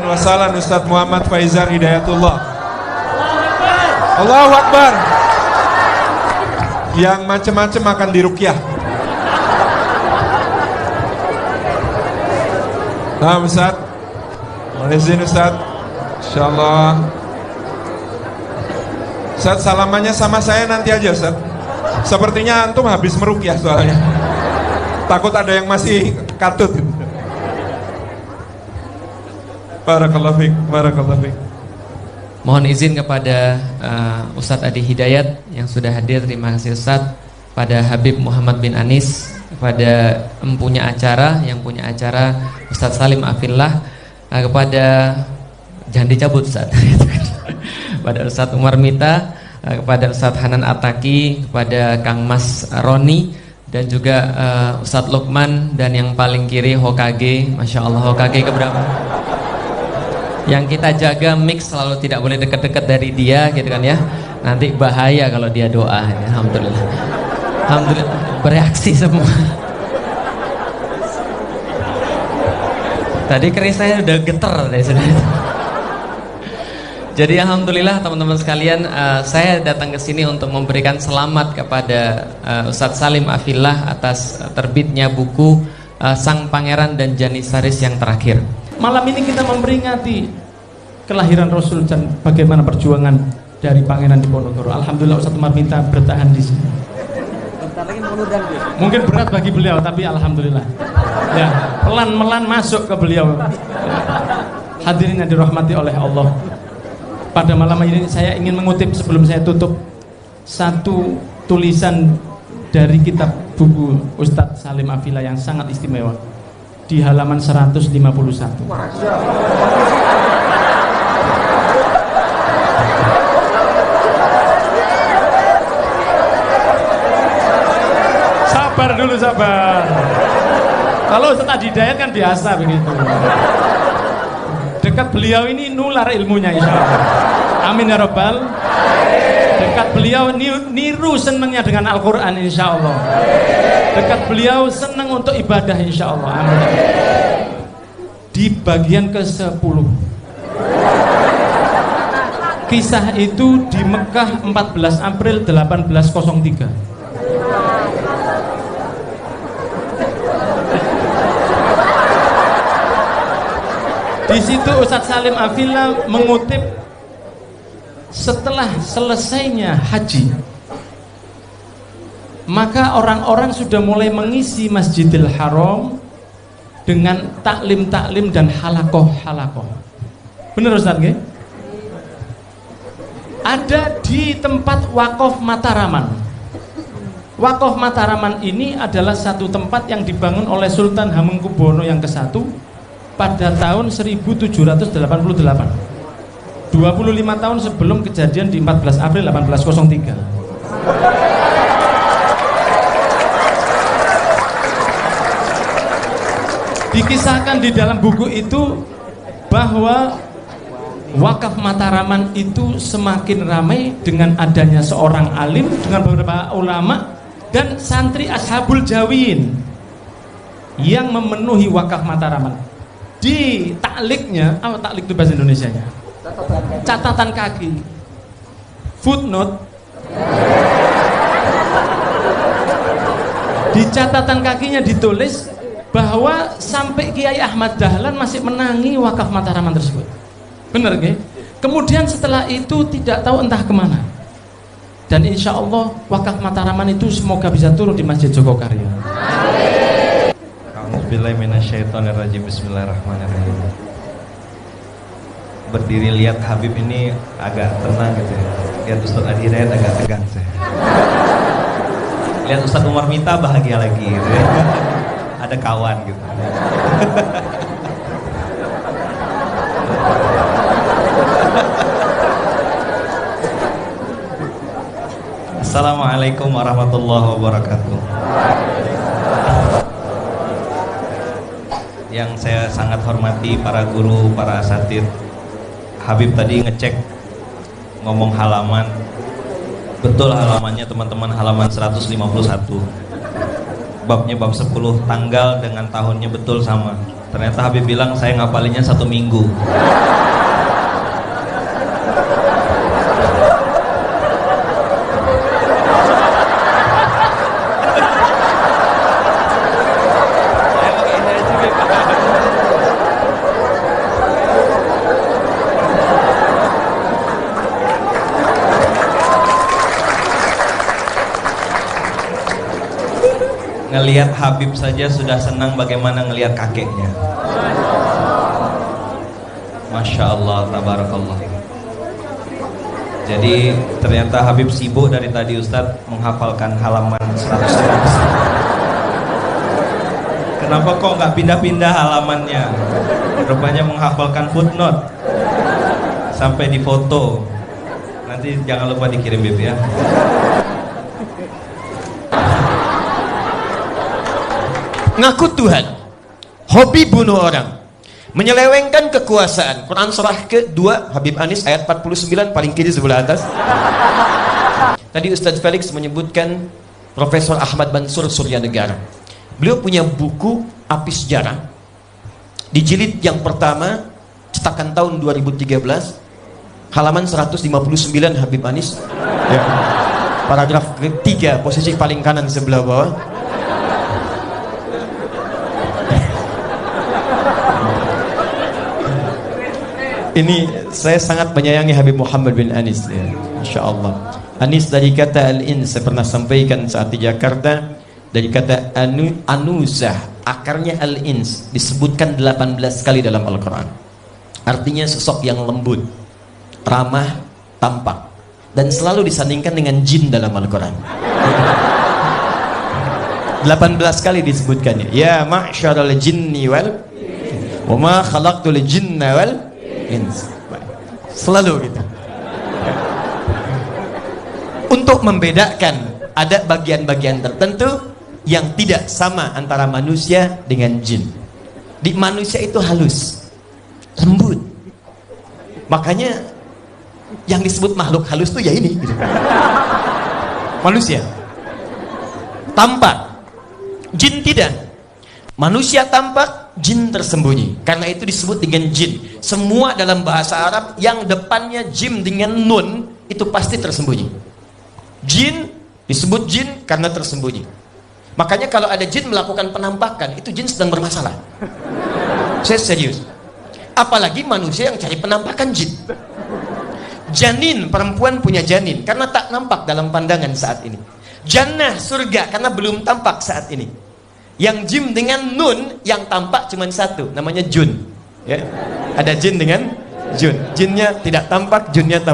Wassalam Ustadz Muhammad Faizar Hidayatullah. Allahu Akbar. Yang macam-macam akan diruqyah. Nah Ustadz, mohon izin Ustadz, insyaallah. Ustadz, salamannya sama saya nanti aja Ustadz. Sepertinya antum habis meruqyah soalnya. Takut ada yang masih katut. Barakallahu fiik, barakallahu fiik. Mohon izin kepada Ustadz Adi Hidayat yang sudah hadir. Terima kasih Ustadz. Pada Habib Muhammad bin Anis, kepada empunya acara, yang punya acara Ustadz Salim Afillah, kepada jangan dicabut Ustadz. Kepada Ustadz Umar Mita, kepada Ustadz Hanan Ataki, kepada Kang Mas Roni, dan juga Ustadz Lukman, dan yang paling kiri Hokage. Masya Allah, Hokage keberapa? Yang kita jaga mix selalu tidak boleh dekat-dekat dari dia gitu kan ya. Nanti bahaya kalau dia doa. Alhamdulillah. Alhamdulillah bereaksi semua. Tadi keris saya udah geter dari sini. Jadi alhamdulillah teman-teman sekalian, saya datang ke sini untuk memberikan selamat kepada Ustadz Salim Afillah atas terbitnya buku Sang Pangeran dan Janissaries yang terakhir. Malam ini kita memperingati kelahiran Rasul dan bagaimana perjuangan dari Pangeran Diponegoro. Alhamdulillah Ustadz Umar Minta bertahan di sini. Mungkin berat bagi beliau, tapi alhamdulillah. Ya, pelan-pelan masuk ke beliau. Hadirin yang dirahmati oleh Allah. Pada malam ini saya ingin mengutip sebelum saya tutup satu tulisan dari kitab buku Ustadz Salim Afillah yang sangat istimewa. Di halaman 151. Sabar dulu, sabar. Kalau Ustadz Hidayat kan biasa begitu. Dekat beliau ini nular ilmunya insyaallah. Amin ya rabbal. Dekat beliau niru senangnya dengan Al-Quran insyaallah. Dekat beliau senang untuk ibadah insyaallah. Amin. Di bagian ke-10 kisah itu di Mekah 14 April 1803. Di situ Ustadz Salim Afillah mengutip setelah selesainya haji, maka orang-orang sudah mulai mengisi Masjidil Haram dengan taklim-taklim dan halakoh-halakoh. Benar Ustaz nggih? Ada di tempat Wakaf Mataraman. Wakaf Mataraman ini adalah satu tempat yang dibangun oleh Sultan Hamengkubuwono yang ke-1 pada tahun 1788. 25 tahun sebelum kejadian di 14 April 1803. Dikisahkan di dalam buku itu bahwa Wakaf Mataraman itu semakin ramai dengan adanya seorang alim dengan beberapa ulama dan santri Ashabul Jawin yang memenuhi Wakaf Mataraman. Di takliknya, apa taklik itu bahasa Indonesianya? Catatan kaki, footnote. Di catatan kakinya ditulis bahwa sampai Kiai Ahmad Dahlan masih menangi Wakaf Mataraman tersebut. Benar nggih? Kemudian setelah itu tidak tahu entah kemana. Dan insya Allah Wakaf Mataraman itu semoga bisa turun di Masjid Jogokarya. Bismillahirrahmanirrahim. Bismillahirrahmanirrahim. Berdiri lihat Habib ini agak tenang gitu ya. Lihat Ustadz Adi Hidayat agak tegang saya. Lihat Ustadz Umar Mita bahagia lagi gitu ya. Ada kawan gitu. Assalamualaikum warahmatullahi wabarakatuh. Yang saya sangat hormati para guru, para asatid. Habib tadi ngecek ngomong halaman. Betul halamannya teman-teman, halaman 151. Babnya bab 10, tanggal dengan tahunnya betul sama. Ternyata Habib bilang saya ngapalinnya 1 minggu. Ngelihat Habib saja sudah senang, bagaimana ngelihat kakeknya. Masya Allah, tabarakallah. Jadi ternyata Habib sibuk dari tadi Ustadz menghafalkan halaman 100. Kenapa kok nggak pindah-pindah halamannya? Rupanya menghafalkan footnote sampai di foto. Nanti jangan lupa dikirim Bib ya. Ngaku Tuhan, hobi bunuh orang, menyelewengkan kekuasaan. Quran surah ke-2 Habib Anis ayat 49 paling kiri sebelah atas. Tadi Ustadz Felix menyebutkan Profesor Ahmad Mansur Suryanegara. Beliau punya buku Api Sejarah di jilid yang pertama, cetakan tahun 2013, halaman 159 Habib Anis ya. Paragraf ketiga, posisi paling kanan sebelah bawah. Ini saya sangat menyayangi Habib Muhammad bin Anis ya. Insya Allah. Anis dari kata al-ins, saya pernah sampaikan saat di Jakarta, dari kata anusah, akarnya al-ins, disebutkan 18 kali dalam Al-Quran. Artinya sosok yang lembut, ramah, tampak, dan selalu disandingkan dengan jin dalam Al-Quran. 18 kali disebutkannya. Ya ma'syaral jinni wal wa ma khalaqtul jinna wal ins. Selalu gitu. Untuk membedakan ada bagian-bagian tertentu yang tidak sama antara manusia dengan jin. Di manusia itu halus, lembut. Makanya yang disebut makhluk halus itu ya ini gitu. Manusia tampak, jin tidak. Manusia tampak, jin tersembunyi. Karena itu disebut dengan jin. Semua dalam bahasa Arab yang depannya jim dengan nun itu pasti tersembunyi. Jin disebut jin karena tersembunyi. Makanya kalau ada jin melakukan penampakan, itu jin sedang bermasalah. Saya serius. Apalagi manusia yang cari penampakan jin. Janin, perempuan punya janin karena tak nampak dalam pandangan saat ini. Jannah, surga, karena belum tampak saat ini. Yang jim dengan nun yang tampak cuma satu, namanya jun ya. Ada jin dengan jun, jinnya tidak tampak, junnya tampak.